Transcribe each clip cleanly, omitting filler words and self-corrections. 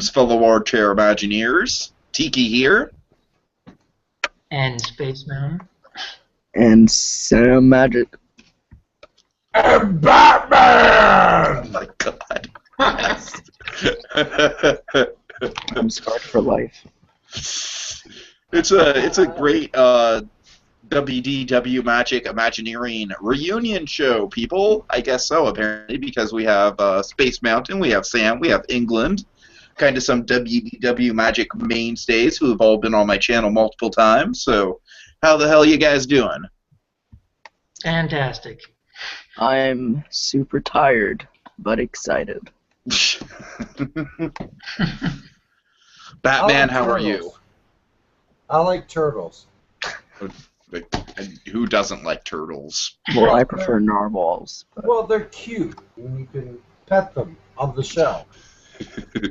fellow armchair Imagineers. Tiki here. And Spacemt. And Sam Magic. And Batman! Oh my god. I'm scarred for life. It's a great WDWMagic Imagineering reunion show, people. I guess so, apparently, because we have Space Mountain, we have Sam, we have England, kind of some WDWMagic mainstays who have all been on my channel multiple times. So, how the hell you guys doing? Fantastic. I'm super tired, but excited. Batman, like how are turtles. you? I like turtles. Who doesn't like turtles? Well, I prefer narwhals. But Well, they're cute, and you can pet them on the shell.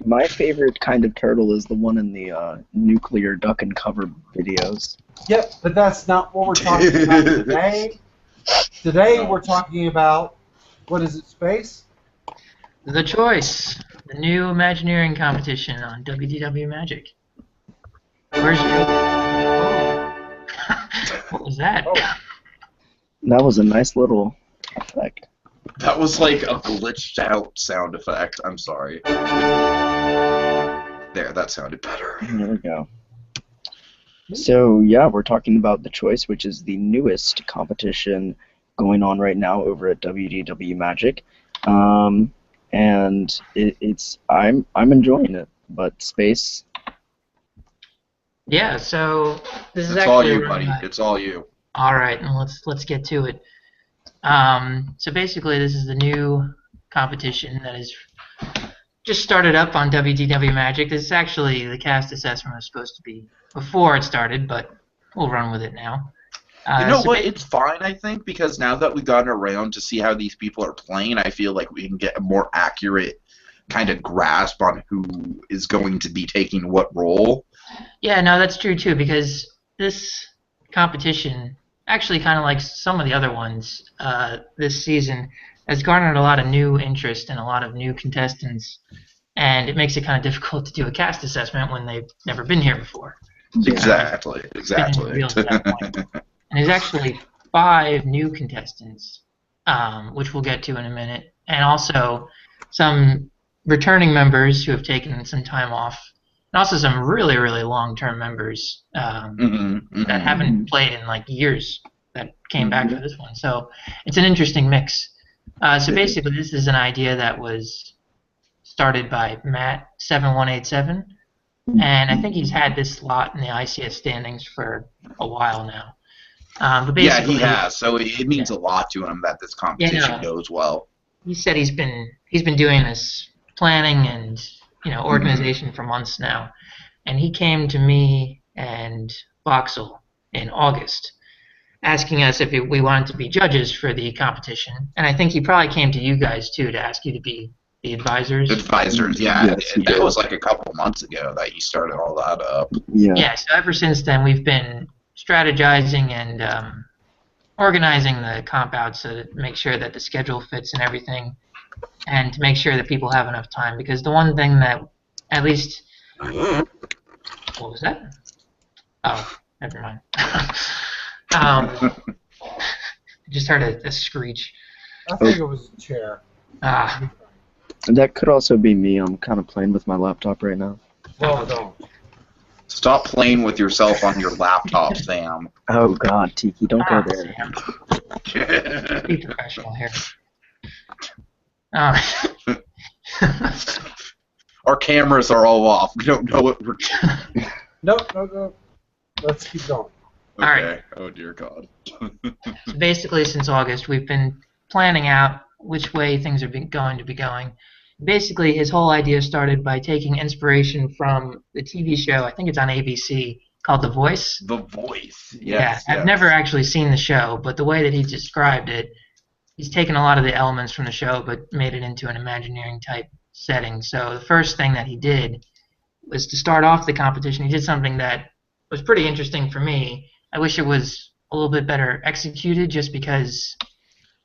my favorite kind of turtle is the one in the nuclear duck and cover videos. Yep, but that's not what we're talking about today. Today we're talking about, what is it, space? The Choice, the new Imagineering competition on WDWMagic. Where's Joe? What was that? Oh. That was a nice little effect. That was like a glitched out sound effect. I'm sorry. There, that sounded better. There we go. So, yeah, we're talking about The Choice, which is the newest competition going on right now over at WDWMagic. And I'm enjoying it, but Space. Yeah, so this is It's all actually you, buddy. It's all you. all right, and let's get to it. So basically, this is the new competition that is just started up on WDWMagic. This is actually the cast assessment was supposed to be before it started, but we'll run with it now. You know so what? It's fine, I think, because now that we've gotten around to see how these people are playing, I feel like we can get a more accurate kind of grasp on who is going to be taking what role. Yeah, no, that's true too, because this competition, actually kind of like some of the other ones this season, has garnered a lot of new interest and a lot of new contestants, and it makes it kind of difficult to do a cast assessment when they've never been here before. Exactly. Spinning the wheels at that point. And there's actually 5 new contestants, which we'll get to in a minute, and also some returning members who have taken some time off, and also some really, really long-term members that haven't played in like years that came back for this one. So it's an interesting mix. So basically, this is an idea that was started by Matt7187, and I think he's had this slot in the ICS standings for a while now. But Yeah, basically, he has. So it means a lot to him that this competition goes well. he said he's been doing this planning and organization for months now, and he came to me and Voxel in August asking us if we wanted to be judges for the competition, and I think he probably came to you guys too to ask you to be the advisors. Advisors, yeah. Yes, he that did. was like a couple months ago that you started all that up. Yeah, so ever since then we've been strategizing and organizing the comp out so to make sure that the schedule fits and everything, and to make sure that people have enough time, because the one thing that at least what was that? Oh, never mind. I just heard a screech. I think it was a chair. And that could also be me. I'm kind of playing with my laptop right now. Well, don't. Stop playing with yourself on your laptop, Sam. Oh, God, Tiki, don't go there. Sam. Be professional here. Our cameras are all off. We don't know what we're doing. No. Let's keep going. Okay. All right. Oh, dear God. So basically, since August, we've been planning out which way things are going to be going. Basically, his whole idea started by taking inspiration from the TV show, I think it's on ABC, called The Voice. The Voice. Yes, I've never actually seen the show, but the way that he described it, he's taken a lot of the elements from the show but made it into an Imagineering type setting. So the first thing that he did was to start off the competition. He did something that was pretty interesting for me. I wish it was a little bit better executed, just because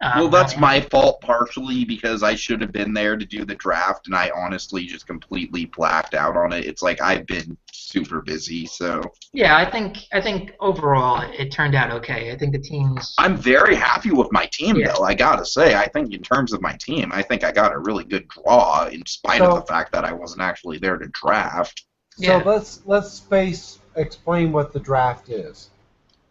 Well, that's my fault partially because I should have been there to do the draft, and I honestly just completely blacked out on it. It's like I've been super busy, so. Yeah, I think overall it turned out okay. I think the teams. I'm very happy with my team, Yeah. though. I gotta say, I think in terms of my team, I think I got a really good draw, in spite of the fact that I wasn't actually there to draft. So let's explain what the draft is.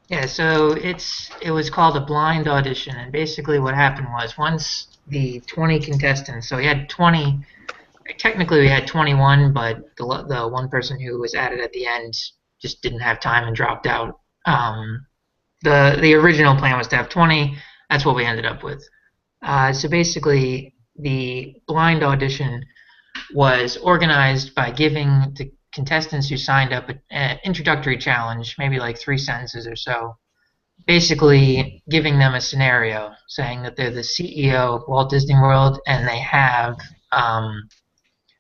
Yeah, so it was called a blind audition, and basically what happened was once the 20 contestants, so we had 20, technically we had 21, but the one person who was added at the end just didn't have time and dropped out. The original plan was to have 20. That's what we ended up with. So basically, the blind audition was organized by giving the contestants who signed up an introductory challenge, maybe like 3 sentences or so, basically giving them a scenario, saying that they're the CEO of Walt Disney World and they have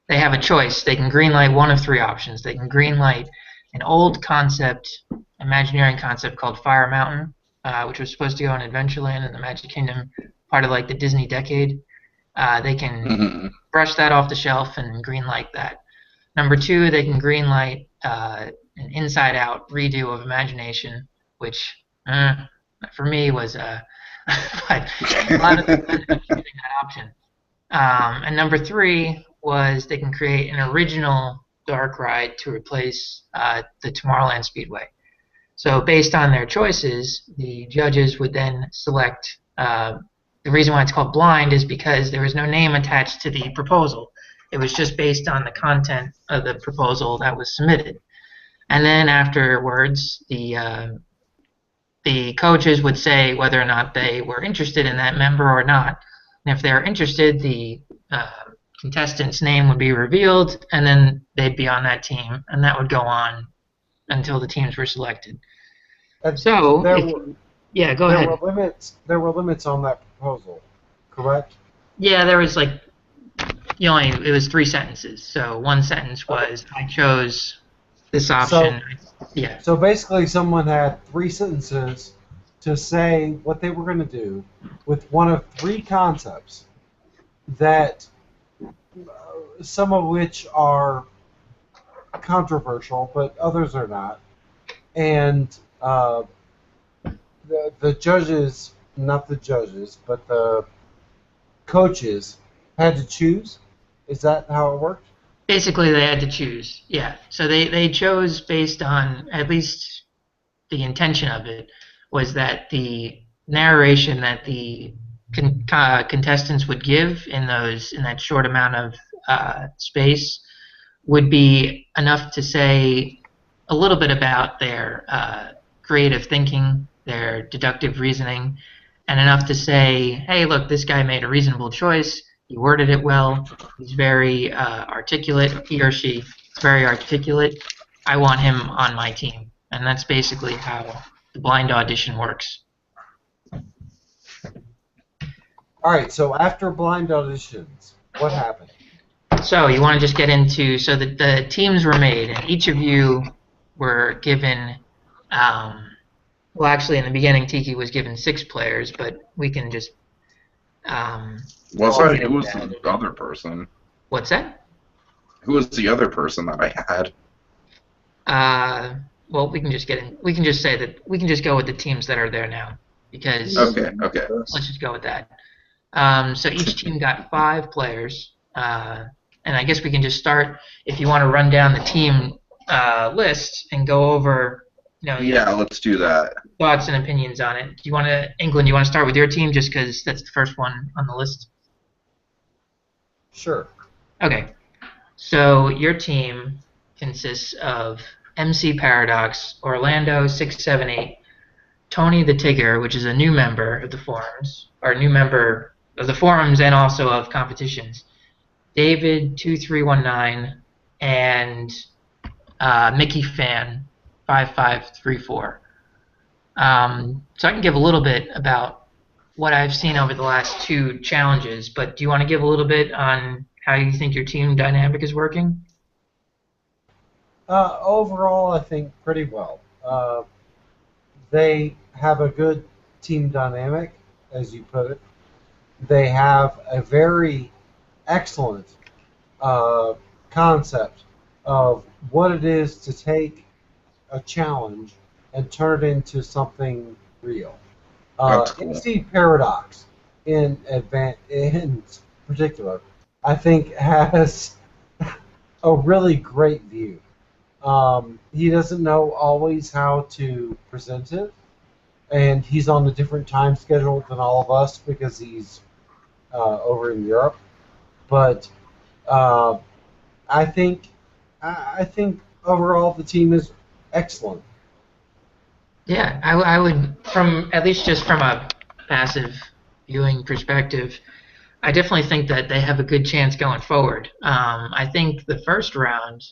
a choice. They can greenlight one of 3 options. They can greenlight an old concept, Imagineering concept called Fire Mountain, which was supposed to go in Adventureland and the Magic Kingdom, part of like the Disney decade. They can brush that off the shelf and greenlight that. Number 2, they can greenlight an inside-out redo of Imagination, which for me was a lot of choosing that option. And number 3 was they can create an original dark ride to replace the Tomorrowland Speedway. So based on their choices, the judges would then select. The reason why it's called blind is because there was no name attached to the proposal. It was just based on the content of the proposal that was submitted. And then afterwards, the coaches would say whether or not they were interested in that member or not. And if they're interested, the contestant's name would be revealed, and then they'd be on that team, and that would go on until the teams were selected. And So, yeah, go ahead. There were limits on that proposal, correct? Yeah, there was like it was 3 sentences. So one sentence was I chose this option. So basically, someone had 3 sentences to say what they were going to do with one of 3 concepts that some of which are controversial, but others are not. And the judges, not the judges, but the coaches had to choose. Is that how it worked? Basically, they had to choose. Yeah. So they chose based on, at least the intention of it, was that the narration that the contestants would give in that short amount of space would be enough to say a little bit about their creative thinking, their deductive reasoning, and enough to say, hey, look, this guy made a reasonable choice. He worded it well. He's very articulate. He or she is very articulate. I want him on my team. And that's basically how the blind audition works. All right, so after blind auditions, what happened? So you want to just get into, so the teams were made, and each of you were given, well, actually in the beginning Tiki was given 6 players, but we can just... Who was the other person? What's that? Who was the other person that I had? Well, we can just get in. We can just say that we can just go with the teams that are there now, because Okay. let's just go with that. So each team got 5 players, and I guess we can just start. If you want to run down the team list and go over, Yeah, let's do that. Thoughts and opinions on it. Do you want to, England? You want to start with your team just because that's the first one on the list? Sure. Okay. So your team consists of MC Paradox, Orlando 678, Tony the Tigger, which is a new member of the forums, or a new member of the forums and also of competitions, David 2319, and Mickey Fan 5534. So I can give a little bit about what I've seen over the last 2 challenges, but do you want to give a little bit on how you think your team dynamic is working? Overall, I think pretty well. They have a good team dynamic, as you put it. They have a very excellent concept of what it is to take a challenge and turn it into something real. That's cool. MC Paradox, in particular, I think has a really great view. He doesn't know always how to present it, and he's on a different time schedule than all of us because he's over in Europe. But I think I think overall the team is excellent. Yeah, I would, from at least just from a passive viewing perspective, I definitely think that they have a good chance going forward. I think the first round,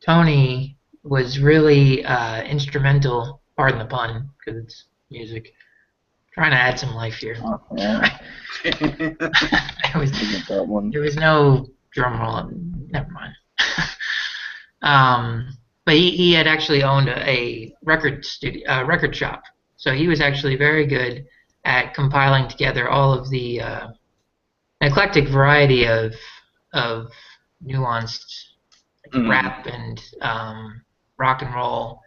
Tony was really instrumental, pardon the pun, because it's music. Trying to add some life here. Yeah. There was no drum roll. Never mind. But he had actually owned a record shop, so he was actually very good at compiling together all of the eclectic variety of nuanced rap and rock and roll.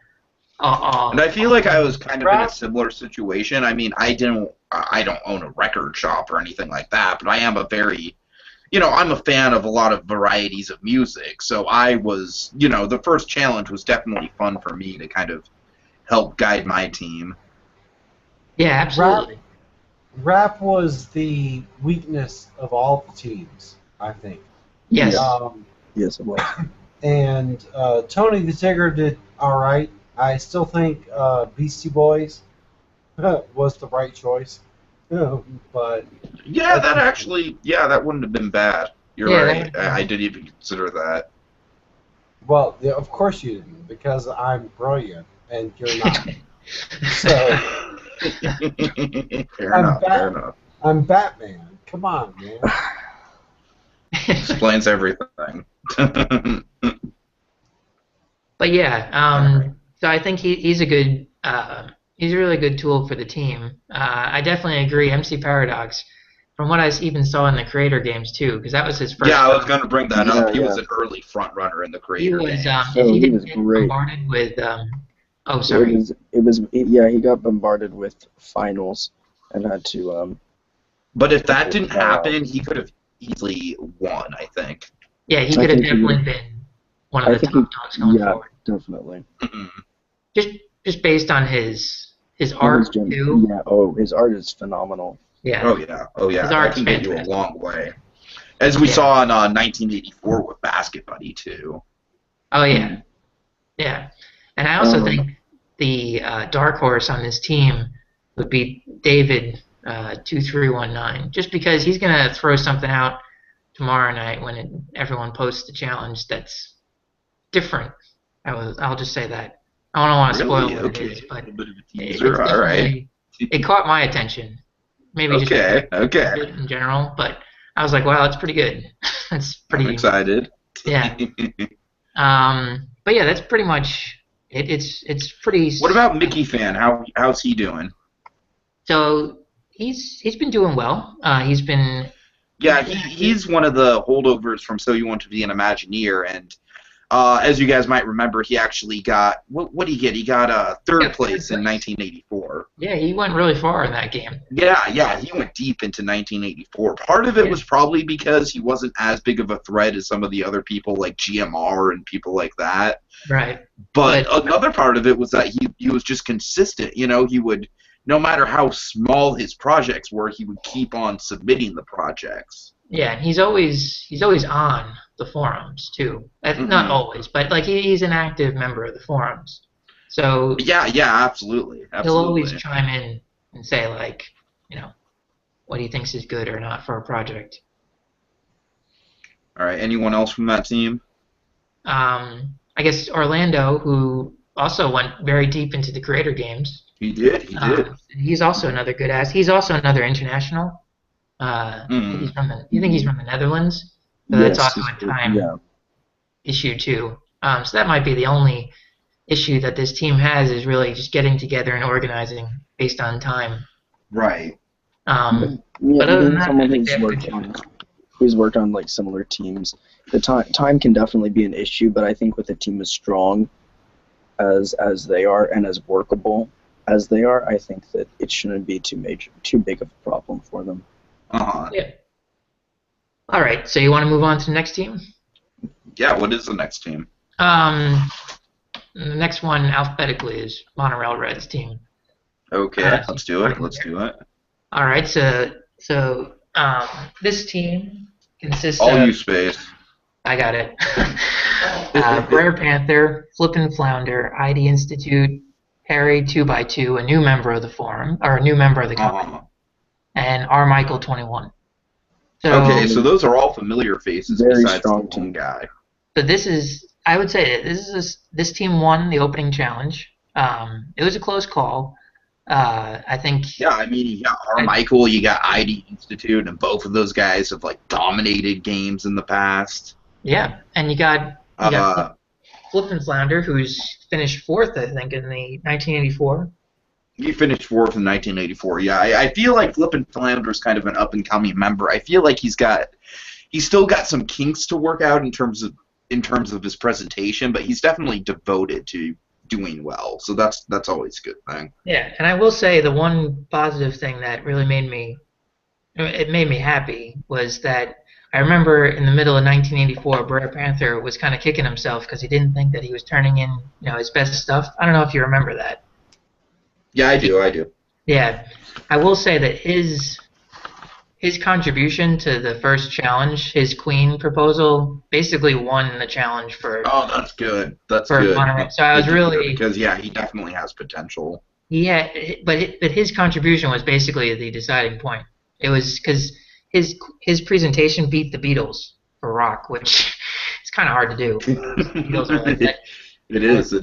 And I feel like I was kind of in a similar situation. I mean, I don't own a record shop or anything like that, but I am a very, I'm a fan of a lot of varieties of music. So I was, the first challenge was definitely fun for me to kind of help guide my team. Yeah, absolutely. Rap was the weakness of all the teams, I think. Yes. Yes, it was. And Tony the Tigger did all right. I still think Beastie Boys was the right choice. But yeah, that wouldn't have been bad. You're right. I didn't even consider that. Well, yeah, of course you didn't, because I'm brilliant and you're not. So fair enough. I'm Batman. Come on, man. Explains everything. But yeah, so I think he's a good, he's a really good tool for the team. I definitely agree. MC Paradox, from what I even saw in the creator games too, because that was his first. Yeah, I was going to bring that up. He was an early front runner in the creator games. He didn't get bombarded with. Oh, sorry. He got bombarded with finals and had to. But if that didn't happen, he could have easily won, I think. Yeah, he could have definitely been one of the top dogs going forward. Definitely. Just based on his art too. Yeah. Oh, his art is phenomenal. Yeah. Oh yeah. His art can get you a long way. As we saw in 1984 with Basket Buddy too. Oh yeah. Yeah. And I also think the dark horse on this team would be David 2319, just because he's gonna throw something out tomorrow night when everyone posts the challenge that's different. I'll just say that. I don't want to spoil what it is, but it caught my attention. Maybe just in general, but I was like, wow, that's pretty good. That's pretty. I'm excited. Yeah. But yeah, that's pretty much it. It's pretty. What about Mickey Fan? How's he doing? So he's been doing well. He's been. Yeah, he's one of the holdovers from So You Want to Be an Imagineer, and as you guys might remember, he actually got what did he get? He got third place in 1984. Yeah, he went really far in that game. Yeah, he went deep into 1984. Part of it was probably because he wasn't as big of a threat as some of the other people like GMR and people like that. Right. But another part of it was that he was just consistent. He would, no matter how small his projects were, he would keep on submitting the projects. Yeah, and he's always on the forums too. Not always, but like he's an active member of the forums. So yeah, absolutely. He'll always chime in and say like, what he thinks is good or not for a project. All right. Anyone else from that team? I guess Orlando, who also went very deep into the creator games. He did. He's also another good ass. He's also another international. I think he's from the Netherlands. So that's also a time issue too. So that might be the only issue that this team has, is really just getting together and organizing based on time. Right. Yeah, But other than being that, someone I think they have a good who's worked on like similar teams, the time can definitely be an issue. But I think with a team as strong as they are and as workable as they are, I think that it shouldn't be too big of a problem for them. Yeah. All right, so you want to move on to the next team? Yeah, what is the next team? The next one alphabetically is Monorail Red's team. Okay, let's do it. Let's do it. All right, so this team consists All of. you space. I got it. Rare Panther, Flippin' Flounder, ID Institute, Harry 2x2, a new member of the forum, or a new member of the company, and R. Michael 21. So, okay, so those are all familiar faces besides the one guy. So this is, I would say, this team won the opening challenge. It was a close call. I think. Yeah, I mean, you got R. Michael, you got ID Institute, and both of those guys have like dominated games in the past. Yeah, and you got Flippin' Flounder, who's finished 4th, I think, in the 1984. He finished 4th in 1984. Yeah, I feel like Flippin' Flounder's kind of an up-and-coming member. I feel like he's still got some kinks to work out in terms of his presentation, but he's definitely devoted to doing well. So that's always a good thing. Yeah, and I will say the one positive thing that really made me happy was that I remember in the middle of 1984, Brer Panther was kind of kicking himself because he didn't think that he was turning in his best stuff. I don't know if you remember that. Yeah, I do. Yeah, I will say that his contribution to the first challenge, his Queen proposal, basically won the challenge for. Oh, that's good. That's good. Monorail. So I was really because he definitely has potential. Yeah, but his contribution was basically the deciding point. It was because his presentation beat the Beatles for rock, which is kind of hard to do. The Beatles are like that. It is. So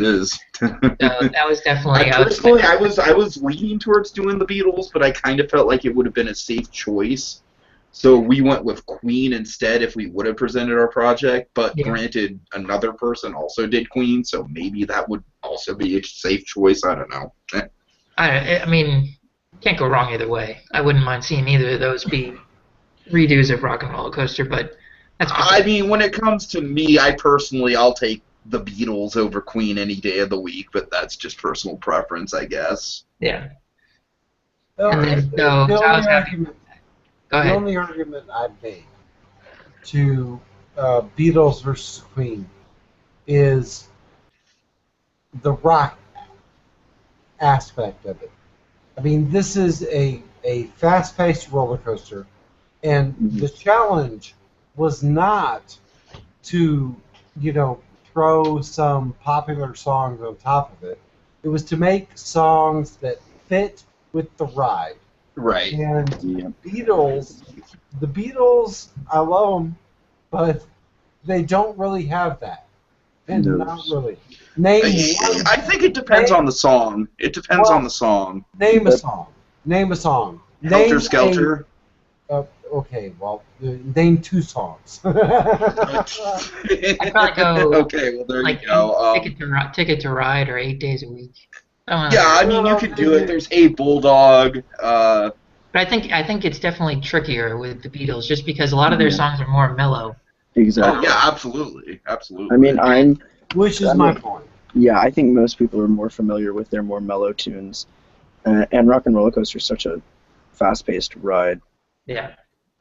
that was definitely. I was leaning towards doing the Beatles, but I kind of felt like it would have been a safe choice. So we went with Queen instead if we would have presented our project. But granted, another person also did Queen, so maybe that would also be a safe choice. I don't know. I mean, can't go wrong either way. I wouldn't mind seeing either of those be redos of Rock and Roller Coaster, but that's. I mean, when it comes to me, I'll take the Beatles over Queen any day of the week, but that's just personal preference, I guess. Yeah. And then, the only argument I'd make to Beatles versus Queen is the rock aspect of it. I mean, this is a fast-paced roller coaster, and the challenge was not to, throw some popular songs on top of it. It was to make songs that fit with the ride. Right. And the Beatles, I love them, but they don't really have that. And not really. I think it depends on the song. It depends on the song. Name a song. Helter Skelter. Okay, well, name 2 songs. I'd probably go. Okay, well there you go. Ticket to Ride or 8 Days a Week. I mean you could do it. There's Hey Bulldog. But I think it's definitely trickier with the Beatles, just because a lot of their songs are more mellow. Exactly. Oh, yeah, absolutely. I mean, which is my point. Yeah, I think most people are more familiar with their more mellow tunes, and Rock and Roller Coaster is such a fast-paced ride. Yeah.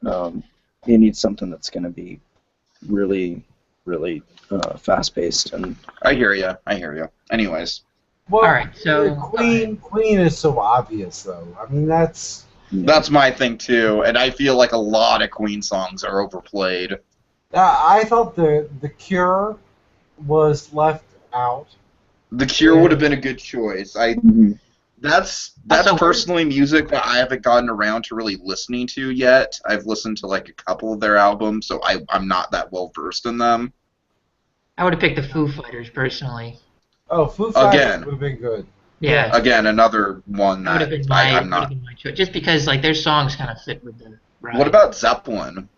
You need something that's going to be really, really fast-paced. And I hear you. Anyways. Well, all right. So Queen is so obvious, though. I mean, that's my thing too, and I feel like a lot of Queen songs are overplayed. I thought the Cure was left out. The Cure would have been a good choice. That's personally music that I haven't gotten around to really listening to yet. I've listened to like a couple of their albums, so I'm not that well versed in them. I would have picked the Foo Fighters personally. Oh, Foo Fighters would have been good. Yeah. Again, another one that I'm not. Been my choice, just because like their songs kind of fit with the ride. What about Zeppelin?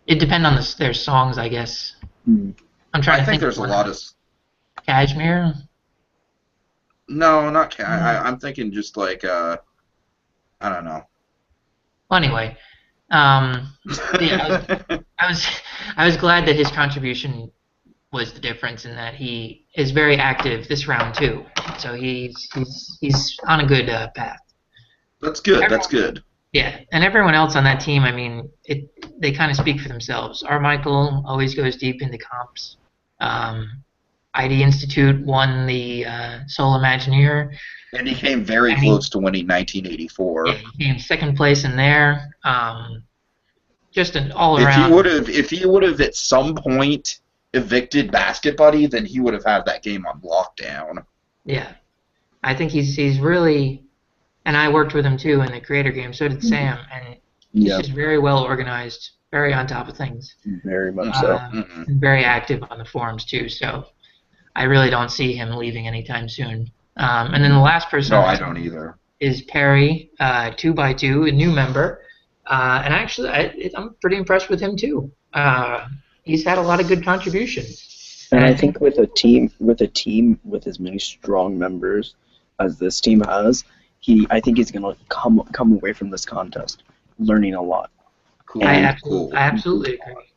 It depends on their songs, I guess. I'm trying to think. There's a lot of. Kashmir. No, not I'm thinking just like I don't know. Well, anyway, yeah, I was glad that his contribution was the difference in that he is very active this round too. So he's on a good path. That's good. That's Everyone, good. yeah, and everyone else on that team, I mean, they kind of speak for themselves. Michael always goes deep into comps. ID Institute won the Soul Imagineer. And he came very close to winning 1984. Yeah, he came second place in there. Just an all around. If he would have at some point evicted Basket Buddy, then he would have had that game on lockdown. Yeah, I think he's really, and I worked with him too in the creator game. So did Sam, and he's just very well organized, very on top of things. Very much so. And very active on the forums too. So I really don't see him leaving anytime soon. And then the last person. No, I don't either. Is Perry, 2x2, a new member. And actually, I'm pretty impressed with him too. He's had a lot of good contributions. And I think with a team with as many strong members as this team has, I think he's gonna come away from this contest learning a lot. Cool. I absolutely agree.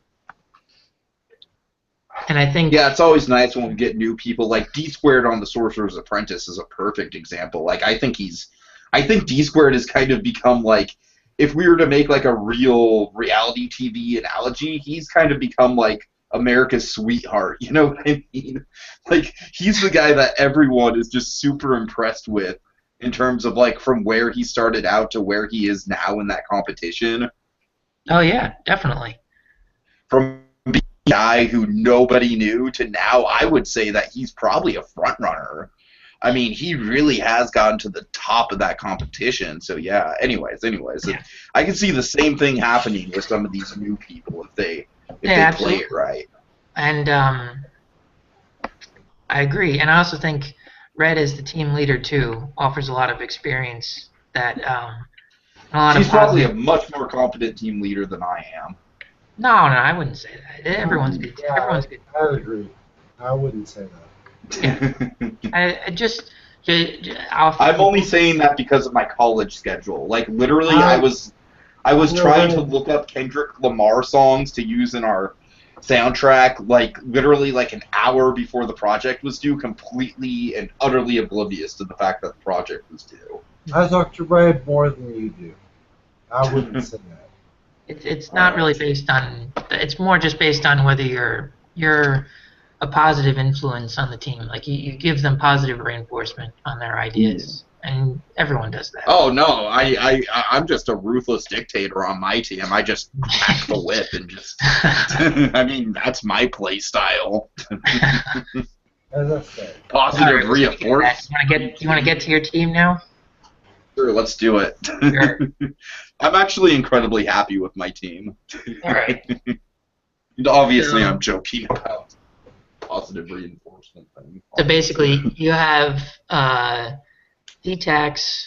And I think it's always nice when we get new people. Like D Squared on the Sorcerer's Apprentice is a perfect example. Like I think D Squared has kind of become like, if we were to make like a real reality TV analogy, he's kind of become like America's sweetheart. You know what I mean? Like he's the guy that everyone is just super impressed with in terms of like from where he started out to where he is now in that competition. Oh yeah, definitely. From being a guy who nobody knew to now, I would say that he's probably a front runner. I mean, he really has gotten to the top of that competition. So yeah. Anyways, Yeah. I can see the same thing happening with some of these new people if they play it right. And I agree. And I also think Red as the team leader too offers a lot of experience that She's probably a much more competent team leader than I am. No, I wouldn't say that. Everyone's good. Yeah, Everyone's good. I would agree. I wouldn't say that. Yeah. I'm only saying that because of my college schedule. Like literally, I was trying to look up Kendrick Lamar songs to use in our soundtrack. Like literally, like an hour before the project was due, completely and utterly oblivious to the fact that the project was due. I talk to Red more than you do. I wouldn't say that. It's not really based on. It's more just based on whether you're a positive influence on the team. Like you give them positive reinforcement on their ideas, and everyone does that. Oh no, I'm just a ruthless dictator on my team. I just crack the whip and just. I mean, that's my play style. As I said. Positive reinforcement. You want to get to your team now? Sure, let's do it. Sure. I'm actually incredibly happy with my team. All right. And obviously, I'm joking about positive reinforcement thing. So basically, you have DTax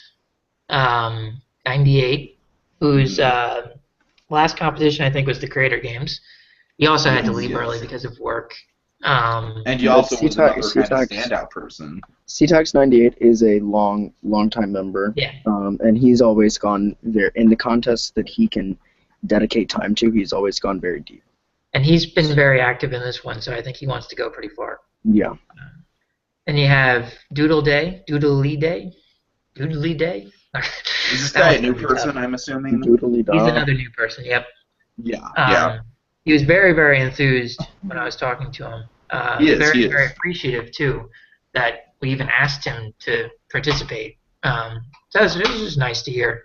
98, whose last competition I think was the Creator Games. He also had to leave early because of work. And you also was another kind of standout person. CTax 98 is a long-time member. Yeah. And he's always gone there in the contests that he can dedicate time to. He's always gone very deep. And he's been very active in this one, so I think he wants to go pretty far. Yeah. And you have Doodly Day. Is this guy a new person, I'm assuming? Doodly He's another new person, yep. Yeah. He was very, very enthused when I was talking to him. He is. Very appreciative, too, that we even asked him to participate. So it was just nice to hear.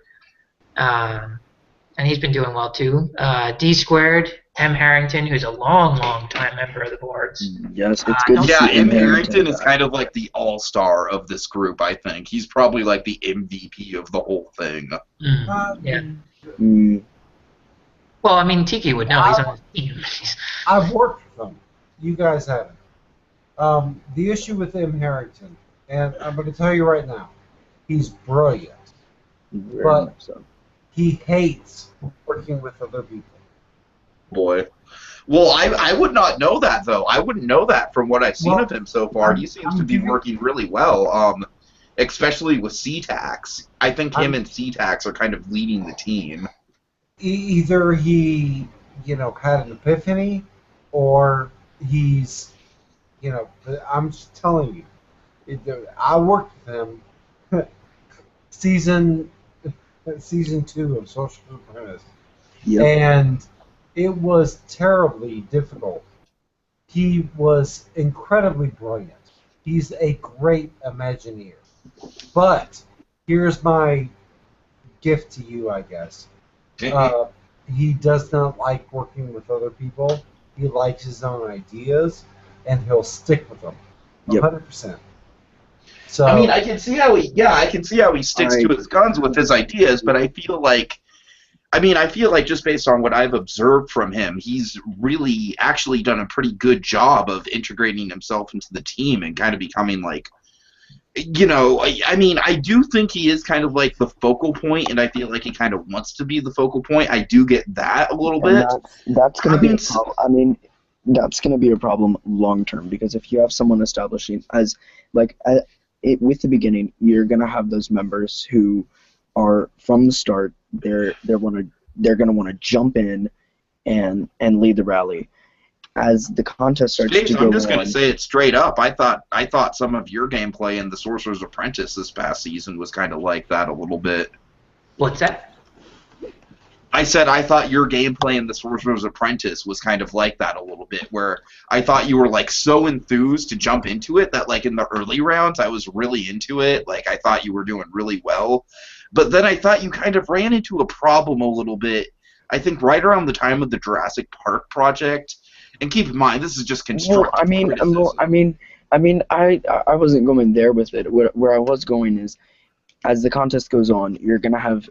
And he's been doing well, too. D Squared, M. Harrington, who's a long time member of the boards. Yes, it's good to see M. Harrington is kind of like the all-star of this group, I think. He's probably like the MVP of the whole thing. Yeah. Mm. Well, I mean, Tiki would know. He's on his team. I've worked with them. You guys haven't. The issue with M. Harrington, and I'm going to tell you right now, he's brilliant. Very But much so. he hates working with other people. Boy. Well, I would not know that, though. I wouldn't know that from what I've seen of him so far. He seems to be working really well. especially with CTAX. I think him and CTAX are kind of leading the team. Either he, had an epiphany, or he's, I'm just telling you. I worked with him season 2 of Social Apprentice, Yep. and it was terribly difficult. He was incredibly brilliant. He's a great Imagineer. But here's my gift to you, I guess. He does not like working with other people. He likes his own ideas, and he'll stick with them, 100%. So I mean, I can see how he sticks to his guns with his ideas, but I feel like just based on what I've observed from him, he's really actually done a pretty good job of integrating himself into the team and kind of becoming like, I do think he is kind of like the focal point, and I feel like he kind of wants to be the focal point. I do get that a little bit. That's going to be a problem. I mean, that's going to be a problem long term, because if you have someone establishing with the beginning, you're going to have those members who are from the start. They're going to want to jump in and lead the rally. As the contest starts to go on, I'm just going to say it straight up. I thought some of your gameplay in the Sorcerer's Apprentice this past season was kind of like that a little bit. What's that? I said I thought your gameplay in the Sorcerer's Apprentice was kind of like that a little bit, where I thought you were like so enthused to jump into it that like in the early rounds I was really into it. Like I thought you were doing really well. But then I thought you kind of ran into a problem a little bit, I think right around the time of the Jurassic Park project. And keep in mind, this is just constructive criticism. I wasn't going there with it. Where I was going is, as the contest goes on, you're going to have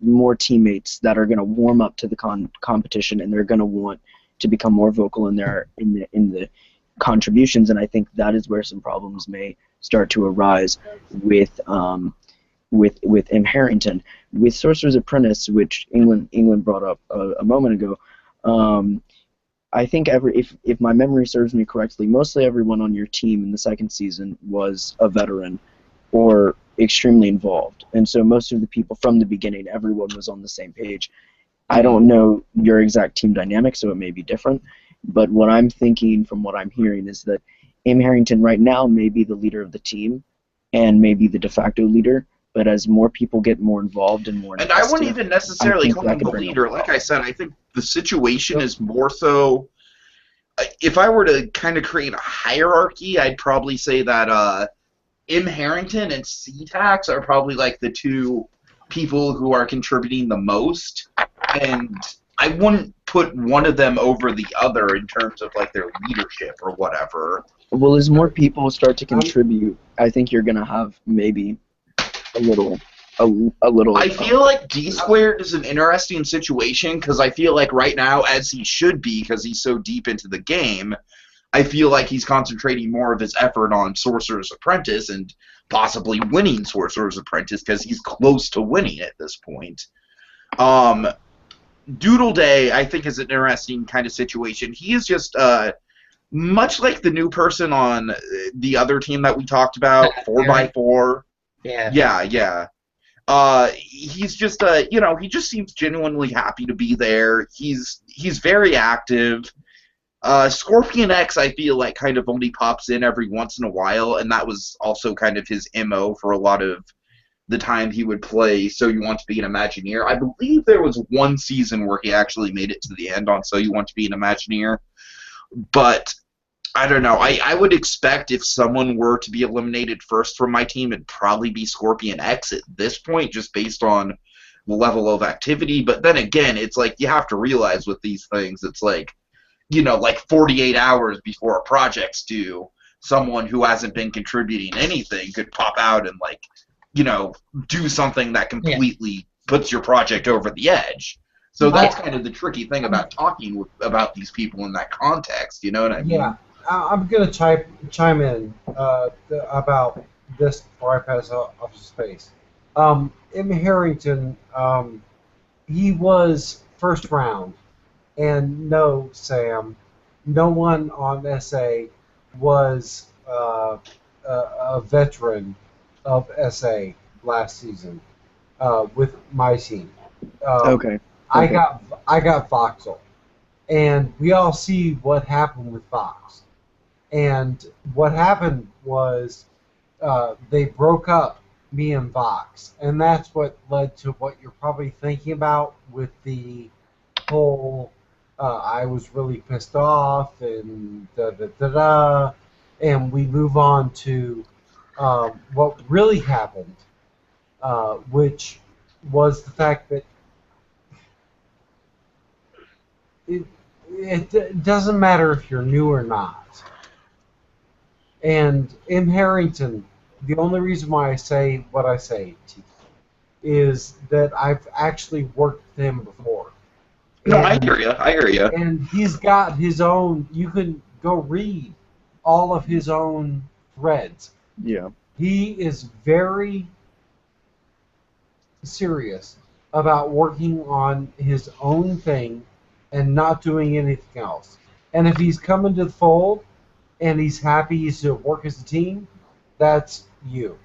more teammates that are going to warm up to the competition, and they're going to want to become more vocal in the contributions. And I think that is where some problems may start to arise with M. Harrington. With Sorcerer's Apprentice, which England brought up a moment ago. I think if my memory serves me correctly, mostly everyone on your team in the second season was a veteran or extremely involved. And so most of the people from the beginning, everyone was on the same page. I don't know your exact team dynamic, so it may be different. But what I'm thinking from what I'm hearing is that M. Harrington right now may be the leader of the team and may be the de facto leader. But as more people get more involved and more invested, and I wouldn't even necessarily call him the leader. Like I said, I think the situation is more so. If I were to kind of create a hierarchy, I'd probably say that M. Harrington and CTAX are probably like the two people who are contributing the most, and I wouldn't put one of them over the other in terms of like their leadership or whatever. Well, as more people start to contribute, I think you're gonna have maybe a little. I feel like D Squared is an interesting situation because I feel like right now, as he should be, because he's so deep into the game, I feel like he's concentrating more of his effort on Sorcerer's Apprentice and possibly winning Sorcerer's Apprentice because he's close to winning at this point. Doodle Day, I think, is an interesting kind of situation. He is just much like the new person on the other team that we talked about, 4x4. Yeah. He's just he just seems genuinely happy to be there. He's very active. Scorpion X, I feel like, kind of only pops in every once in a while, and that was also kind of his MO for a lot of the time he would play So You Want to Be an Imagineer. I believe there was one season where he actually made it to the end on So You Want to Be an Imagineer. But I don't know. I would expect if someone were to be eliminated first from my team, it'd probably be Scorpion X at this point, just based on the level of activity. But then again, it's like you have to realize with these things, it's like, like 48 hours before a project's due, someone who hasn't been contributing anything could pop out and, like, do something that completely puts your project over the edge. So that's kind of the tricky thing about talking about these people in that context, you know what I mean? Yeah. I'm going to chime in about this before I pass off to Space. M. Harrington, he was first round. And no, Sam, no one on SA was a veteran of SA last season with my team. Okay. I got Voxel, and we all see what happened with Vox. And what happened was they broke up me and Vox, and that's what led to what you're probably thinking about with the whole I was really pissed off and da da da da, and we move on to what really happened, which was the fact that it doesn't matter if you're new or not. And M. Harrington, the only reason why I say what I say is that I've actually worked with him before. No, I hear you. I hear you. And he's got his own. You can go read all of his own threads. Yeah. He is very serious about working on his own thing and not doing anything else. And if he's coming to the fold and he's happy to work as a team, that's you.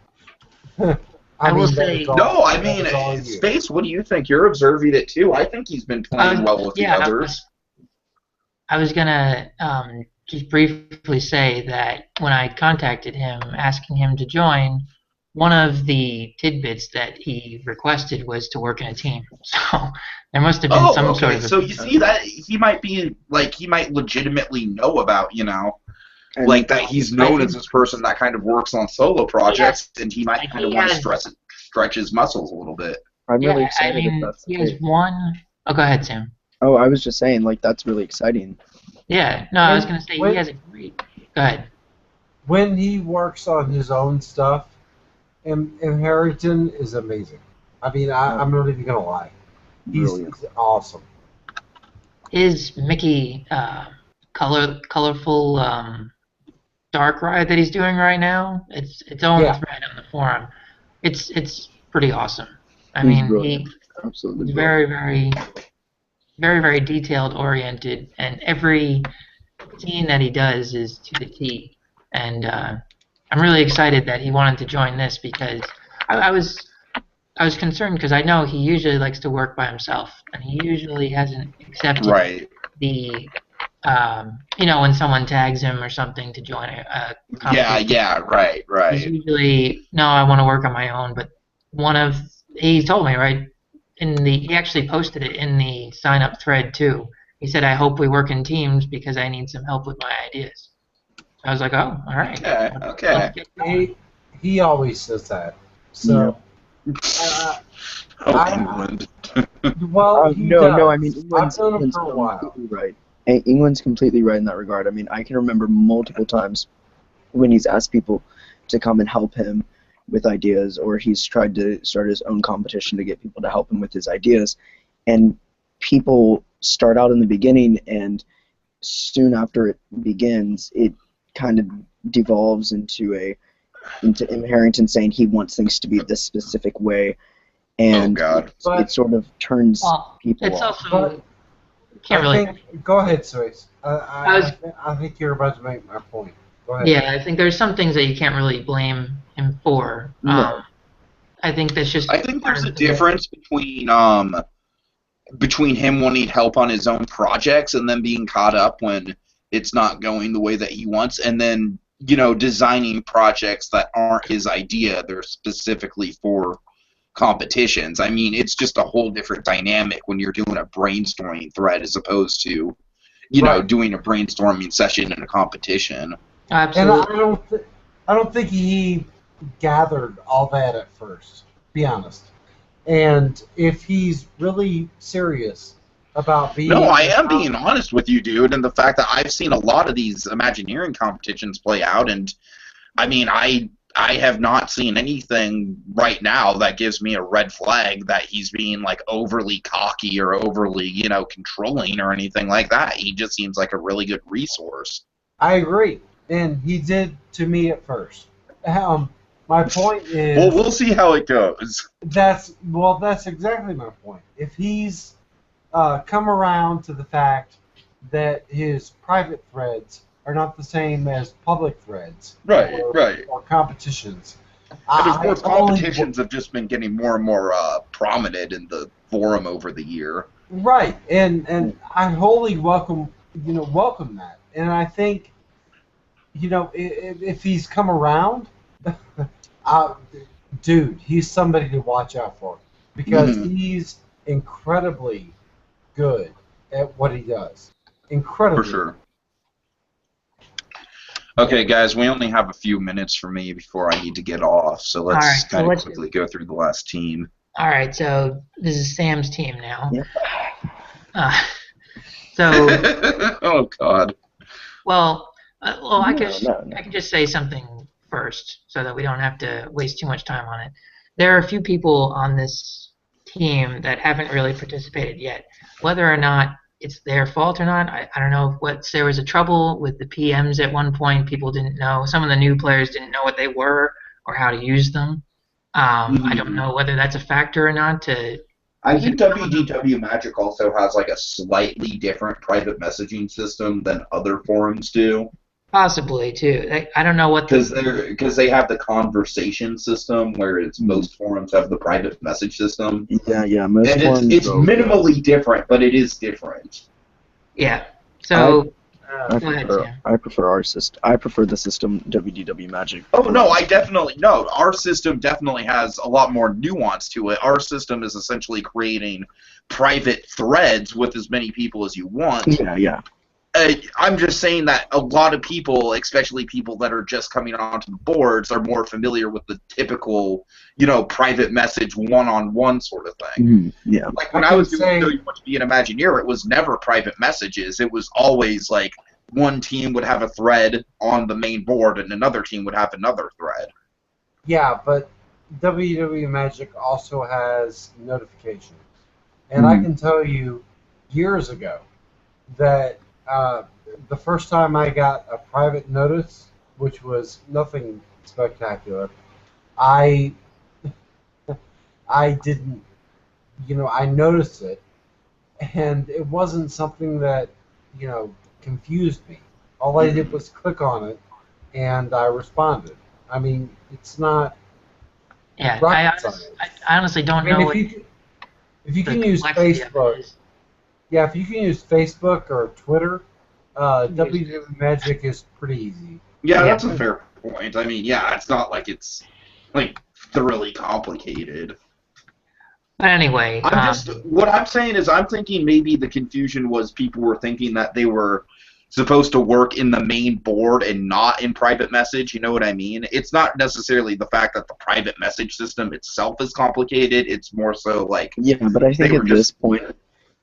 I will say- No, I mean, Space, what do you think? You're observing it too. I think he's been playing well with the others. I was going to just briefly say that when I contacted him asking him to join, one of the tidbits that he requested was to work in a team. So there must have been some sort of... So you see that he might be, like, he might legitimately know about, you know, And like that he's known as this person that kind of works on solo projects, and he might kind of want to stretch his muscles a little bit. I'm really excited if that's the he has case. one... Oh, go ahead, Sam. Oh, I was just saying, like, that's really exciting. Yeah, no, I was going to say he has a great... Go ahead. When he works on his own stuff, and Harrington is amazing. I mean, I'm not even going to lie. He's awesome. His Mickey colorful dark ride that he's doing right now, it's own thread on the forum. It's pretty awesome. I mean, brilliant. Absolutely he's brilliant. very detailed oriented, and every scene that he does is to the T. And I'm really excited that he wanted to join this because I was concerned because I know he usually likes to work by himself, and he usually hasn't accepted the you know, when someone tags him or something to join a competition. Yeah, right. He's usually, no, I want to work on my own, but he told me, right, he actually posted it in the sign-up thread, too. He said, I hope we work in teams because I need some help with my ideas. I was like, oh, all right. Okay. He always says that. So, England. well, no, I mean, I've known him for a while. Completely right. England's completely right in that regard. I mean, I can remember multiple times when he's asked people to come and help him with ideas, or he's tried to start his own competition to get people to help him with his ideas. And people start out in the beginning, and soon after it begins, it kind of devolves into M. Harrington saying he wants things to be this specific way, and it sort of turns people off. Also, go ahead, Sois. I think you're about to make my point. Go ahead. Yeah, I think there's some things that you can't really blame him for. No. I think that's just... I think there's a difference between him wanting help on his own projects and then being caught up when it's not going the way that he wants, and then, you know, designing projects that aren't his idea. They're specifically for competitions. I mean, it's just a whole different dynamic when you're doing a brainstorming thread as opposed to, you know, doing a brainstorming session in a competition. Absolutely. And I don't think he gathered all that at first, to be honest. And if he's really serious about being... No, I am being honest with you, dude, and the fact that I've seen a lot of these Imagineering competitions play out, and I mean, I have not seen anything right now that gives me a red flag that he's being, like, overly cocky or overly, you know, controlling or anything like that. He just seems like a really good resource. I agree, and he did to me at first. My point is... Well, we'll see how it goes. That's exactly my point. If he's come around to the fact that his private threads are not the same as public threads, Right. or competitions, Because more competitions have just been getting more and more prominent in the forum over the year. Right, and I wholly welcome that, and I think if he's come around, dude, he's somebody to watch out for because he's incredibly good at what he does. Incredibly. For sure. Okay, guys, we only have a few minutes for me before I need to get off, so let's kind of quickly go through the last team. All right, so this is Sam's team now. Yep. Oh God. Well, I can just say something first so that we don't have to waste too much time on it. There are a few people on this team that haven't really participated yet. Whether or not it's their fault or not, I don't know. There was a trouble with the PMs at one point. People didn't know. Some of the new players didn't know what they were or how to use them. I don't know whether that's a factor or not. I think WDWMagic also has like a slightly different private messaging system than other forums do. Possibly too. I don't know what because they have the conversation system, whereas most forums have the private message system. Yeah. Most forums it's minimally different, but it is different. Yeah. So I prefer our system. I prefer the system WDWMagic. Oh no, our system definitely has a lot more nuance to it. Our system is essentially creating private threads with as many people as you want. Yeah. I'm just saying that a lot of people, especially people that are just coming onto the boards, are more familiar with the typical, private message one-on-one sort of thing. Yeah. Like when I was doing So You Want to Be an Imagineer, it was never private messages. It was always like one team would have a thread on the main board and another team would have another thread. Yeah, but WDWMagic also has notifications. And I can tell you years ago that the first time I got a private notice, which was nothing spectacular, I didn't, I noticed it, and it wasn't something that, confused me. All I did was click on it, and I responded. I mean, it's not rocket science. I honestly don't know. If you can use Facebook, if you can use Facebook or Twitter, WDWMagic is pretty easy. Yeah, that's a fair point. I mean, it's not like it's like thoroughly complicated. But anyway, what I'm saying is I'm thinking maybe the confusion was people were thinking that they were supposed to work in the main board and not in private message. You know what I mean? It's not necessarily the fact that the private message system itself is complicated. It's more so like but I think at this point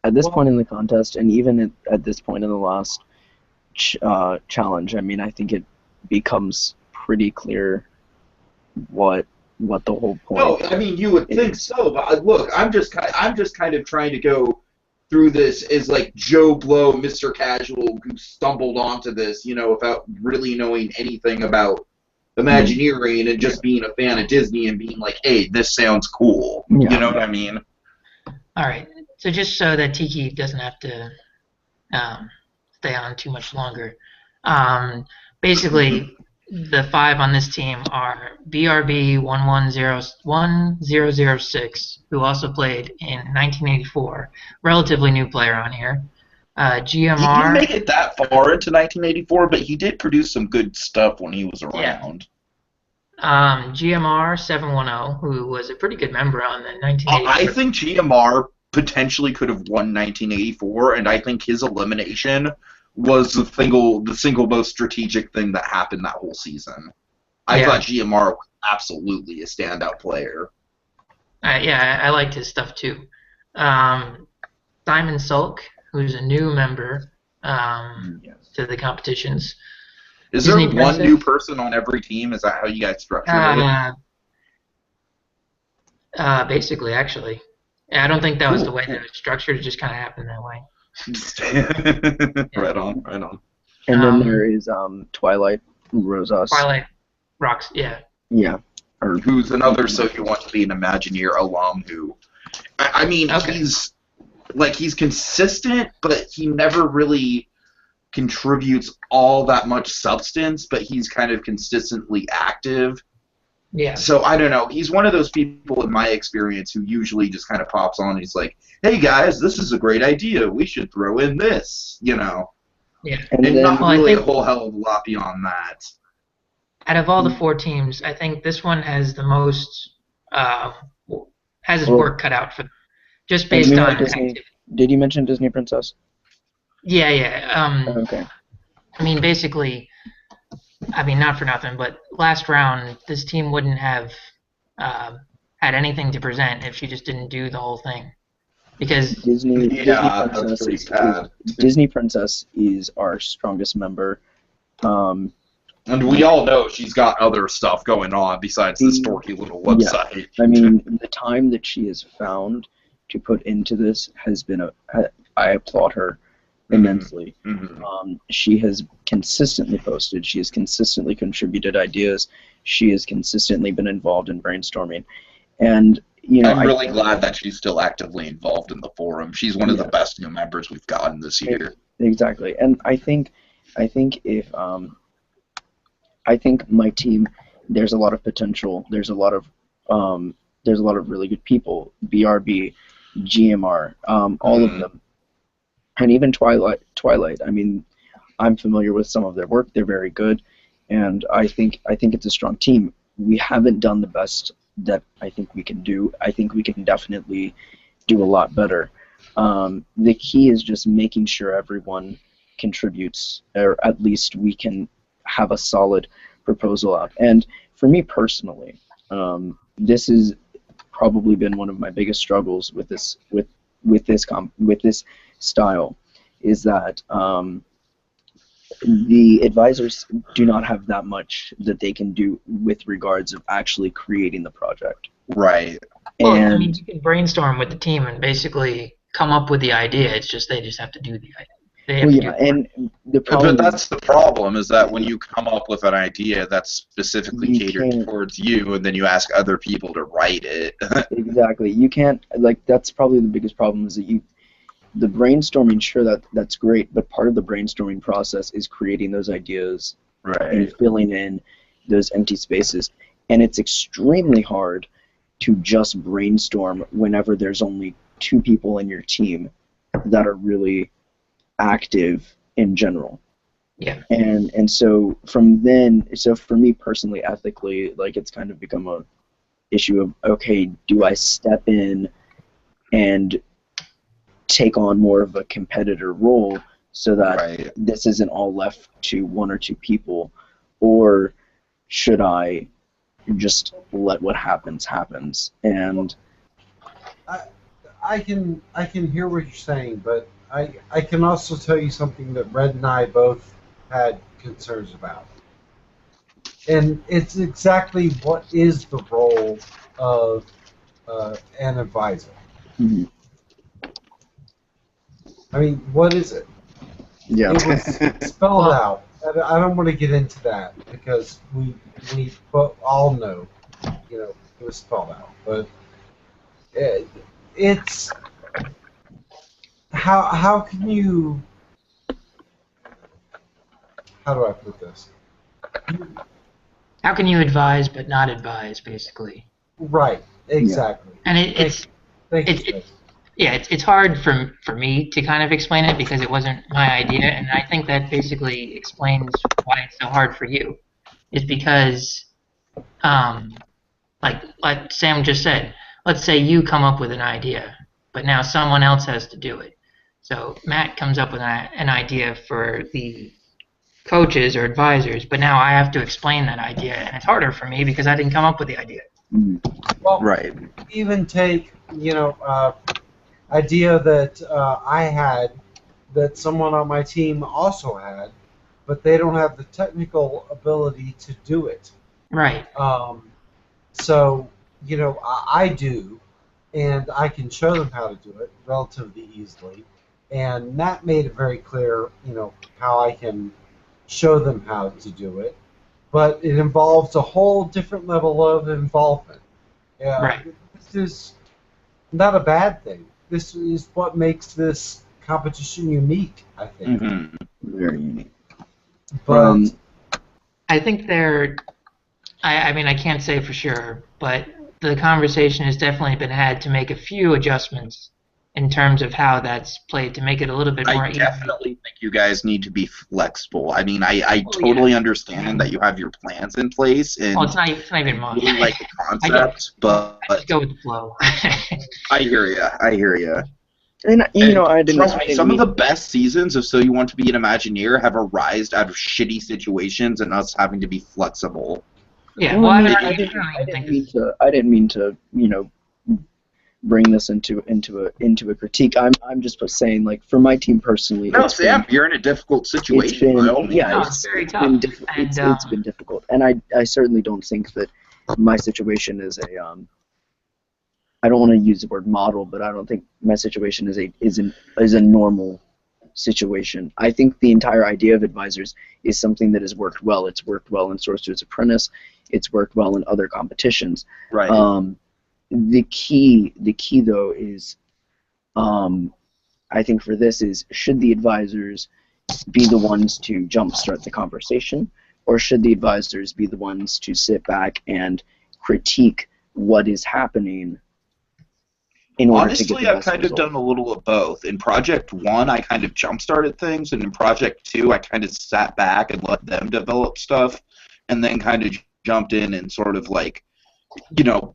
in the contest, and even at this point in the last challenge, I mean, I think it becomes pretty clear what the whole point. No, I mean you would think so, but look, I'm just kind of trying to go through this as like Joe Blow, Mr. Casual, who stumbled onto this, without really knowing anything about Imagineering and just being a fan of Disney and being like, hey, this sounds cool. Yeah. You know what I mean? All right. So just so that Tiki doesn't have to stay on too much longer, basically the 5 on this team are BRB1106, who also played in 1984, relatively new player on here. GMR. He didn't make it that far into 1984, but he did produce some good stuff when he was around. GMR 710, who was a pretty good member on the 1984. I think GMR potentially could have won 1984, and I think his elimination was the single most strategic thing that happened that whole season. I thought GMR was absolutely a standout player. I liked his stuff too. Simon Sulk, who's a new member to the competitions. Is there one new person on every team? Is that how you guys structure it? Basically, actually. I don't think that was the way that it was structured. It just kind of happened that way. Right on. And then there is Twilight Rosas. Twilight Rocks, yeah. Yeah. Who's another So You Want to Be an Imagineer alum who, I mean, he's consistent, but he never really contributes all that much substance, but he's kind of consistently active. Yeah. So I don't know. He's one of those people, in my experience, who usually just kind of pops on. And he's like, "Hey guys, this is a great idea. We should throw in this," Yeah. and then, not Well, I really a think whole hell of a lot beyond that. out of all the 4 teams, I think this one has the most has his well, work cut out for them, just and you based mean on like Disney? activity. Did you mention Disney Princess? Yeah. Okay. I mean, basically, I mean, not for nothing, but last round, this team wouldn't have had anything to present if she just didn't do the whole thing. Because Disney Yeah, that's Princess pretty is bad. Disney Princess is our strongest member. And we all know she's got other stuff going on besides this dorky little website. I mean, the time that she has found to put into this has been I applaud her immensely. Mm-hmm. She has consistently posted. She has consistently contributed ideas. She has consistently been involved in brainstorming, and I'm really glad that she's still actively involved in the forum. She's one of the Yeah. best new members we've gotten this year. Exactly, and I think if I think my team, there's a lot of potential. There's a lot of really good people. BRB, GMR, all of them, and even Twilight. I mean, I'm familiar with some of their work. They're very good, and I think it's a strong team. We haven't done the best that I think we can do. I think we can definitely do a lot better. The key is just making sure everyone contributes, or at least we can have a solid proposal out. And for me personally, this has probably been one of my biggest struggles with this style, is that the advisors do not have that much that they can do with regards of actually creating the project. Right. well, And I mean, you can brainstorm with the team and basically come up with the idea. It's just they just have to do the idea. They have well, to yeah, do and the problem But that's the problem, is that when you come up with an idea that's specifically You catered can't- towards you, and then you ask other people to write it. exactly, you can't, like, that's probably the biggest problem, is that the brainstorming, sure, that's great, but part of the brainstorming process is creating those ideas Right. and filling in those empty spaces. And it's extremely hard to just brainstorm whenever there's only 2 people in your team that are really active in general. Yeah. And so for me personally, ethically, like, it's kind of become a issue of, okay, do I step in and take on more of a competitor role so that Right. this isn't all left to 1 or 2 people, or should I just let what happens? And I can hear what you're saying, but I can also tell you something that Red and I both had concerns about. And it's exactly what is the role of an advisor. Mhm. I mean, what is it? yeah, It was spelled out. I don't want to get into that because we all know, it was spelled out. But it's how can you? How do I put this? How can you advise but not advise, basically? Right, exactly. And it's hard for me to kind of explain it because it wasn't my idea, and I think that basically explains why it's so hard for you. Is because, like Sam just said, let's say you come up with an idea, but now someone else has to do it. So Matt comes up with an idea for the coaches or advisors, but now I have to explain that idea, and it's harder for me because I didn't come up with the idea. Well, Right. even take idea that I had that someone on my team also had, but they don't have the technical ability to do it. Right. So I do, and I can show them how to do it relatively easily. And Matt made it very clear, how I can show them how to do it, but it involves a whole different level of involvement. Right. This is not a bad thing. This is what makes this competition unique, I think. Mm-hmm. very unique. But I think there I mean, I can't say for sure, but the conversation has definitely been had to make a few adjustments in terms of how that's played to make it a little bit I more easy. definitely think you guys need to be flexible. I mean, I Oh, totally yeah. understand that you have your plans in place Well, and it's not even you mine. really like the I just, concept, but I just go with the flow. I hear you. I hear you. And And I didn't. trust me, some of the best seasons of So You Want to Be an Imagineer have arisen out of shitty situations and us having to be flexible. Yeah, Well, well, I mean, I don't even think this. I didn't mean to, bring this into a critique. I'm just saying, like, for my team personally, No, Sam, you're in a difficult it's situation. By all been, means. yeah, No, it's very it's tough. been And it's been difficult, and I certainly don't think that my situation is a I don't want to use the word model, but I don't think my situation is a normal situation. I think the entire idea of advisors is something that has worked well. It's worked well in Sorcerer's Apprentice. It's worked well in other competitions. Right. The key though is, I think for this is, should the advisors be the ones to jumpstart the conversation, or should the advisors be the ones to sit back and critique what is happening in order to get Honestly, the I've best kind of result? done a little of both. In Project 1, I kind of jump-started things, and in Project 2, I kind of sat back and let them develop stuff, and then kind of jumped in and sort of, like, you know,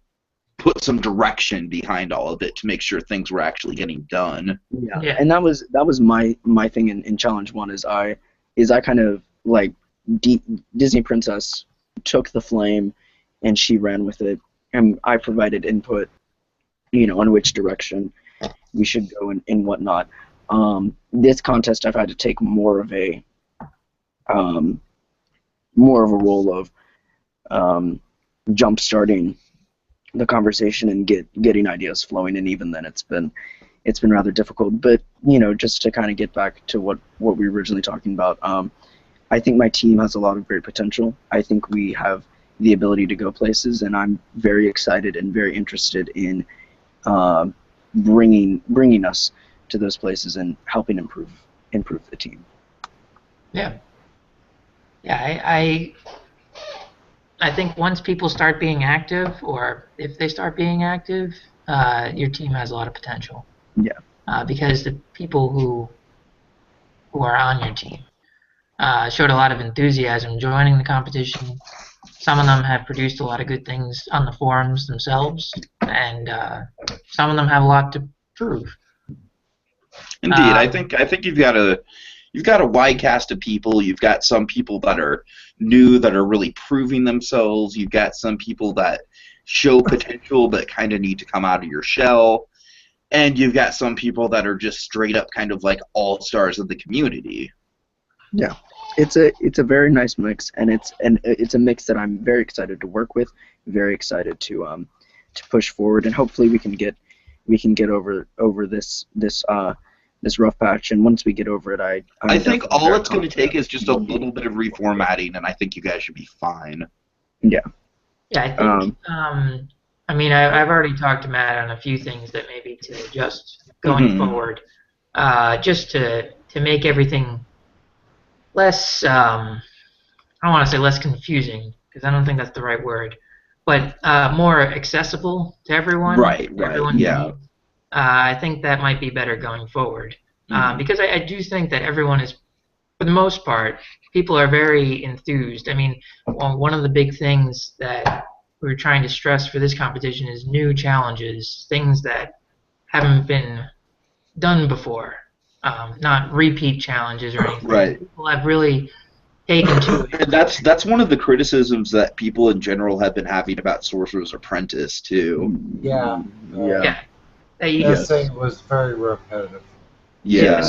put some direction behind all of it to make sure things were actually getting done. Yeah, yeah, and that was my thing in Challenge 1 is I kind of, like, Disney Princess took the flame and she ran with it, and I provided input, on which direction we should go and whatnot. This contest, I've had to take more of a role of jump starting the conversation and getting ideas flowing, and even then it's been rather difficult. But just to kind of get back to what we were originally talking about, I think my team has a lot of great potential. I think we have the ability to go places, and I'm very excited and very interested in bringing us to those places and helping improve the team. yeah, yeah. I think once people start being active, or if they start being active, your team has a lot of potential. Yeah. Because the people who are on your team showed a lot of enthusiasm joining the competition. Some of them have produced a lot of good things on the forums themselves, and some of them have a lot to prove. Indeed, I think you've got a wide cast of people. You've got some people that are new, that are really proving themselves. You've got some people that show potential but kind of need to come out of your shell. And you've got some people that are just straight up kind of like all-stars of the community. Yeah, it's a very nice mix, and it's a mix that I'm very excited to work with, very excited to push forward, and hopefully we can get over this rough patch. And once we get over it, I think all it's going to take is just a little bit of reformatting, and I think you guys should be fine. Yeah. Yeah, I think. I mean, I've already talked to Matt on a few things that maybe to adjust going forward, just to make everything less. I don't want to say less confusing, because I don't think that's the right word, but more accessible to everyone. Right, yeah. I think that might be better going forward, because I do think that everyone is, for the most part, people are very enthused. I mean, one of the big things that we're trying to stress for this competition is new challenges, things that haven't been done before, not repeat challenges or anything. Right. People have really taken to it. And that's one of the criticisms that people in general have been having about Sorcerer's Apprentice too. Yeah. Yeah. That thing was very repetitive. Yeah.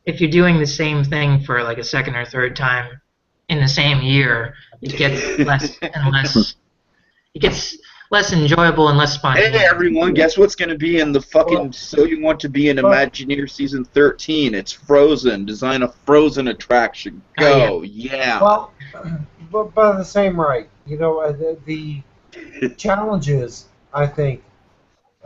If you're doing the same thing for like a second or third time in the same year, it gets less and less. It gets less enjoyable and less spontaneous. Hey everyone, guess what's going to be in the fucking So You Want to Be an Imagineer Season 13? It's Frozen. Design a Frozen attraction. Go. Yeah. Well, but by the same right, the challenges, I think,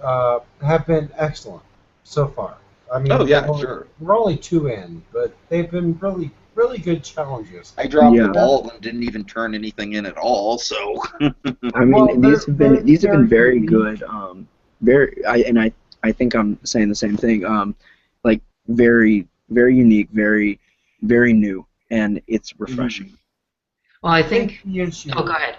have been excellent so far. I mean, Oh, yeah, sure. We're only 2 in, but they've been really, really good challenges. I dropped the Yeah. ball and didn't even turn anything in at all. So I mean, Well, these have been very unique. good. I think I'm saying the same thing. Like very unique, very new, and it's refreshing. Well, I think. the issue. Oh, go ahead.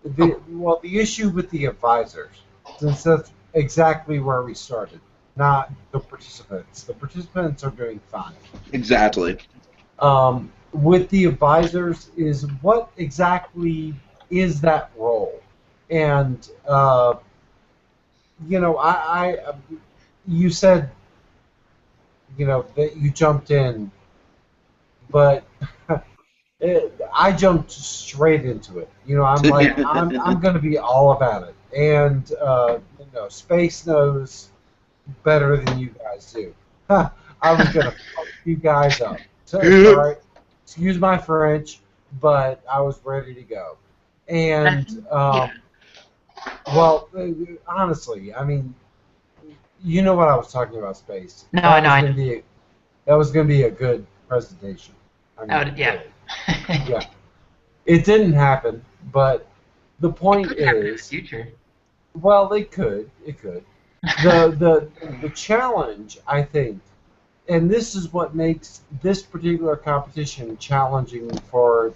The issue with the advisors, since that's exactly where we started, not the participants. The participants are doing fine. exactly. With the advisors, is what exactly is that role? And you said that you jumped in, but I jumped straight into it. I'm like, I'm going to be all about it. And Space knows better than you guys do. I was going to fuck you guys up. Sorry, excuse my French, but I was ready to go. And Yeah. well, honestly, I mean, you know what I was talking about, Space. No, I know. That was going to be a good presentation. I mean, Yeah. yeah. It didn't happen, but the point It could happen in the is, future. well, it could. The challenge, I think, and this is what makes this particular competition challenging for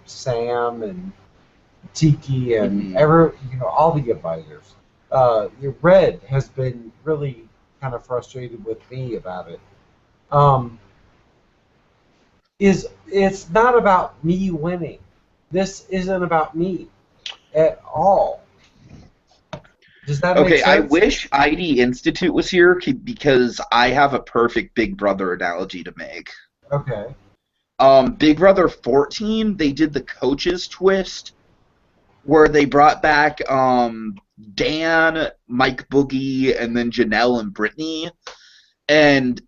Sam and Tiki and all the advisors. Red has been really kind of frustrated with me about it. It's not about me winning. This isn't about me at all. Does that make Okay, sense? I wish ID Institute was here because I have a perfect Big Brother analogy to make. Okay. Big Brother 14, they did the coaches twist where they brought back Dan, Mike Boogie, and then Janelle and Brittany. And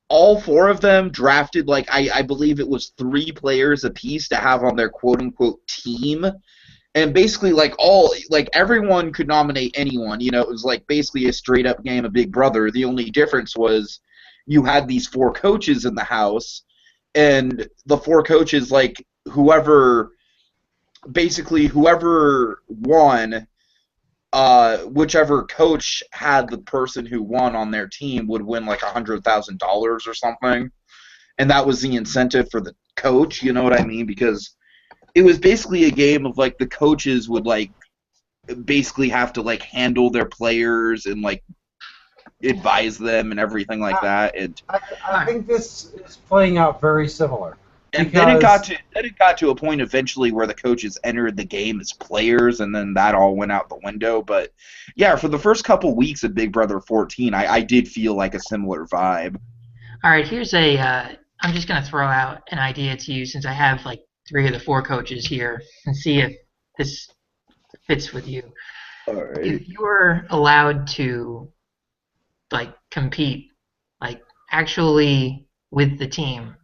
all four of them drafted, like, I believe it was 3 players apiece to have on their quote-unquote team. And basically, everyone could nominate anyone. It was like basically a straight-up game of Big Brother. The only difference was you had these 4 coaches in the house, and the 4 coaches, like, whoever won, whichever coach had the person who won on their team would win like $100,000 or something, and that was the incentive for the coach. You know what I mean? Because it was basically a game of like the coaches would like basically have to like handle their players and like advise them and everything like that. And I think this is playing out very similar. And then it got to a point eventually where the coaches entered the game as players, and then that all went out the window. But yeah, for the first couple weeks of Big Brother 14, I did feel like a similar vibe. All right, here's I'm just going to throw out an idea to you since I have like 3 of the 4 coaches here and see if this fits with you. All right. If you were allowed to like compete, like actually with the team,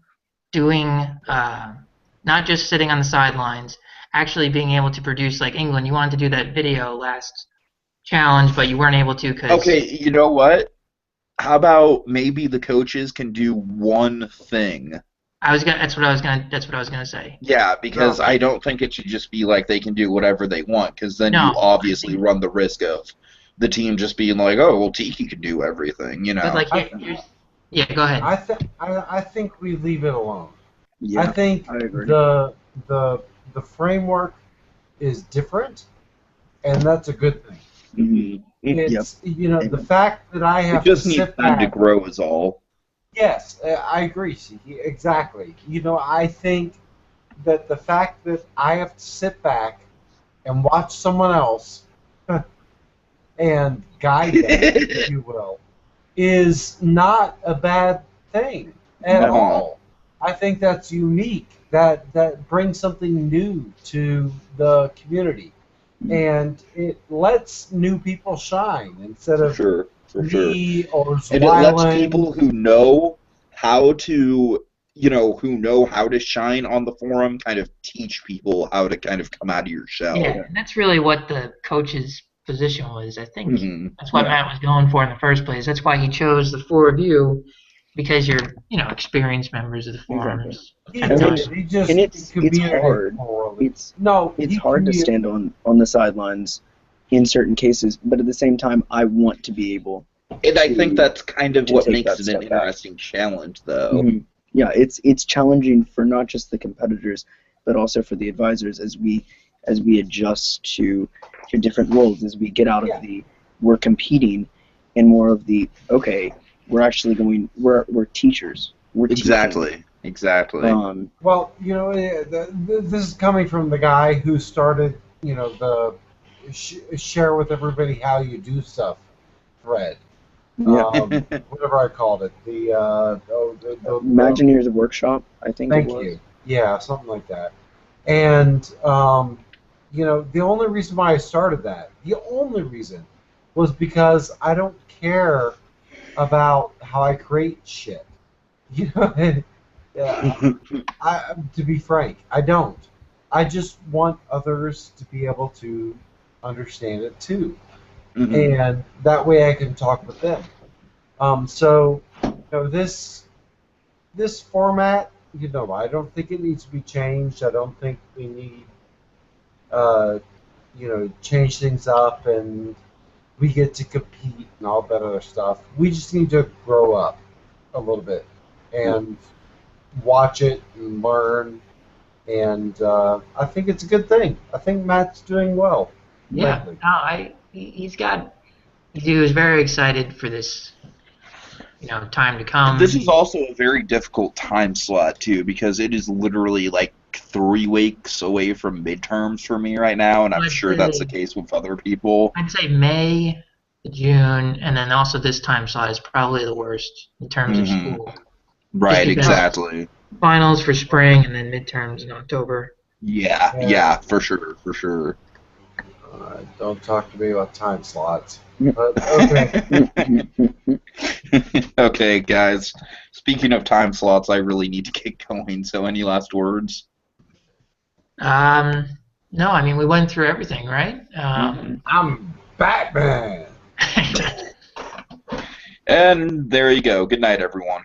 doing not just sitting on the sidelines, actually being able to produce, like England, you wanted to do that video last challenge, but you weren't able to because... Okay, you know what? How about maybe the coaches can do one thing? That's what I was gonna say. Yeah, because I don't think it should just be like they can do whatever they want, because then you obviously run the risk of the team just being like, oh, well, Tiki can do everything, But like, yeah, go ahead. I think we leave it alone. Yeah, I think I agree. the framework is different, and that's a good thing. Mm-hmm. It's the fact that I have it just to needs sit time to back. grow is all. Yes, I agree, Siki, exactly. I think that the fact that I have to sit back and watch someone else and guide them, if you will, is not a bad thing at all. I think that's unique. That brings something new to the community, and it lets new people shine instead of me or Zweilen. And it lets people who know how to, who know how to shine on the forum, kind of teach people how to kind of come out of your shell. Yeah, and that's really what the coach's position was. I think Mm-hmm. that's what Matt was going for in the first place. That's why he chose the 4 of you because you're, experienced members of the forums. I mean, and it's hard. It's hard to stand on the sidelines in certain cases, but at the same time, I want to be able. And I think that's kind of what take makes that it an step back. interesting challenge, though. Mhm. Yeah, it's challenging for not just the competitors, but also for the advisors as we adjust to different roles, as we get out of the we're competing and more of the okay, we're actually we're teachers. We're teaching. Exactly. Well, this is coming from the guy who started, the share with everybody how you do stuff thread. Yeah. Whatever I called it. The Imagineers Workshop, I think Thank it was. you. Yeah, something like that. And, the only reason why I started that, the only reason, was because I don't care about how I create shit. To be frank, I don't. I just want others to be able to understand it too. And that way I can talk with them. So, this format, I don't think it needs to be changed. I don't think we need, change things up and we get to compete and all that other stuff. We just need to grow up a little bit and watch it and learn. And I think it's a good thing. I think Matt's doing well. Yeah, lately. he was very excited for this, time to come. This is also a very difficult time slot, too, because it is literally like 3 weeks away from midterms for me right now, and I'm sure that's the case with other people. I'd say May, June, and then also this time slot is probably the worst in terms of school. Right, exactly. Finals for spring and then midterms in October. Yeah, for sure. Don't talk to me about time slots. But, okay. Okay, guys. Speaking of time slots, I really need to get going, so any last words? No, I mean, we went through everything, right? I'm Batman! And there you go. Good night, everyone.